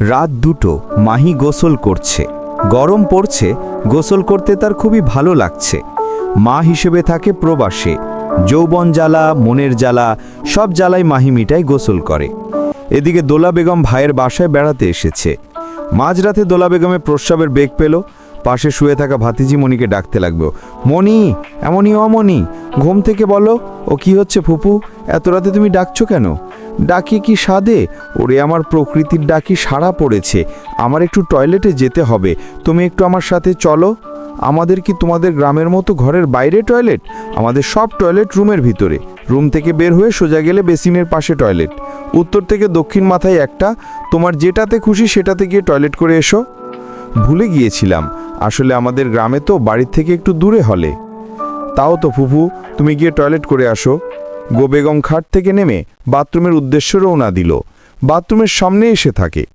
রাত 2টো, মাহি গোসল করছে। গরম পড়ছে, গোসল করতে তার খুবই ভালো লাগছে। মা হিসেবে থাকে প্রবাসে। যৌবন জ্বালা, মনের জ্বালা, সব জ্বালাই মাহি মিটাই গোসল করে। এদিকে দোলা বেগম ভাইয়ের বাসায় বেড়াতে এসেছে। মাঝরাতে দোলা বেগমের প্রস্রাবের বেগ পেল। পাশে শুয়ে থাকা ভাতিজি মণিকে ডাকতে লাগলো, মণি, এমনই অমণি, ঘুম থেকে বলো। ও কি হচ্ছে ফুপু, এত রাতে তুমি ডাকছো কেন? ডাকি কি সাদে? ওরে আমার প্রকৃতির ডাকি সাড়া পড়েছে। আমার একটু টয়লেটে যেতে হবে, তুমি একটু আমার সাথে চলো। আমাদের কি তোমাদের গ্রামের মতো ঘরের বাইরে টয়লেট? আমাদের সব টয়লেট রুমের ভিতরে। রুম থেকে বের হয়ে সোজা গেলে বেসিনের পাশে টয়লেট। উত্তর থেকে দক্ষিণ মাথায় একটা। তোমার যেটাতে খুশি সেটাতে গিয়ে টয়লেট করে এসো। ভুলে গিয়েছিলাম, আসলে আমাদের গ্রামে তো বাড়ির থেকে একটু দূরে হলে। তাও তো ফুফু, তুমি গিয়ে টয়লেট করে আসো। গো বেগম খাট থেকে নেমে বাথরুমের উদ্দেশ্যে রওনা দিল। বাথরুমের সামনে এসে থাকে।